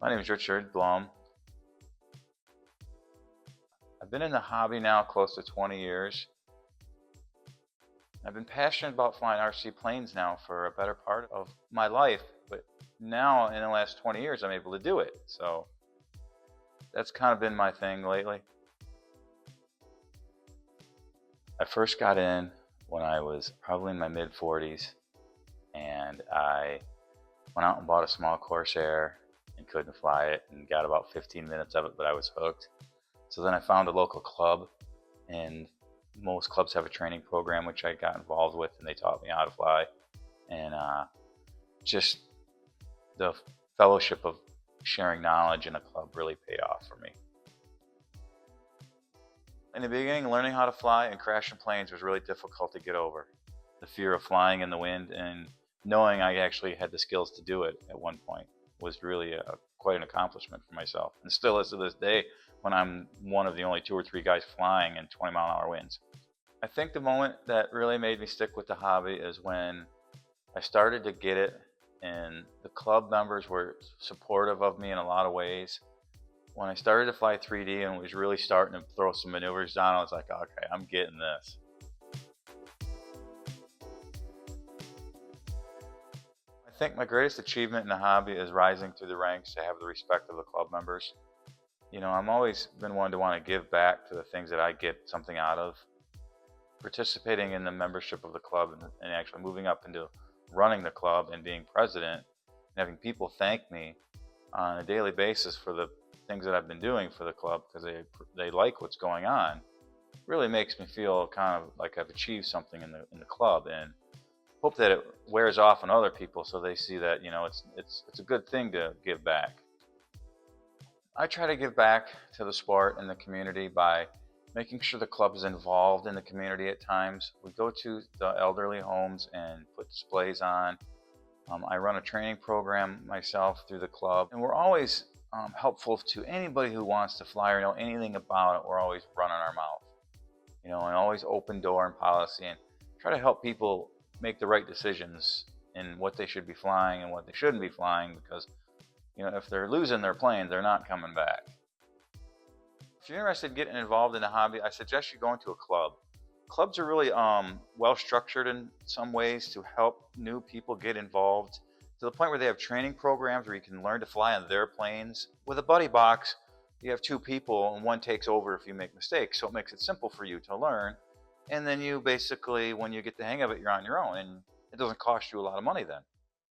My name is Richard Blum. I've been in the hobby now close to 20 years. I've been passionate about flying RC planes now for a better part of my life, but now in the last 20 years I'm able to do it. So that's kind of been my thing lately. I first got in when I was probably in my mid 40s, and I went out and bought a small Corsair and couldn't fly it and got about 15 minutes of it, but I was hooked. So then I found a local club, and most clubs have a training program which I got involved with, and they taught me how to fly. And just the fellowship of sharing knowledge in a club really paid off for me. In the beginning, learning how to fly and crashing planes was really difficult to get over. The fear of flying in the wind and knowing I actually had the skills to do it at one point was really quite an accomplishment for myself, and still is to this day when I'm one of the only 2 or 3 guys flying in 20-mile-an-hour winds. I think the moment that really made me stick with the hobby is when I started to get it, and the club members were supportive of me in a lot of ways. When I started to fly 3D and was really starting to throw some maneuvers down, I was like, okay, I'm getting this. I think my greatest achievement in the hobby is rising through the ranks to have the respect of the club members. I'm always been one to want to give back to the things that I get something out of. Participating in the membership of the club and actually moving up into running the club and being president and having people thank me on a daily basis for the things that I've been doing for the club because they like what's going on really makes me feel kind of like I've achieved something in the club, and hope that it wears off on other people so they see that it's a good thing to give back. I try to give back to the sport and the community by making sure the club is involved in the community at times. We go to the elderly homes and put displays on. I run a training program myself through the club, and we're always helpful to anybody who wants to fly or know anything about it. We're always running our mouth, and always open door and policy, and try to help people make the right decisions in what they should be flying and what they shouldn't be flying, because if they're losing their plane, they're not coming back. If you're interested in getting involved in the hobby, I suggest you go into a club. Clubs are really well structured in some ways to help new people get involved, to the point where they have training programs where you can learn to fly on their planes. With a buddy box, you have 2 people and one takes over if you make mistakes, so it makes it simple for you to learn. And then you basically, when you get the hang of it, you're on your own, and it doesn't cost you a lot of money then.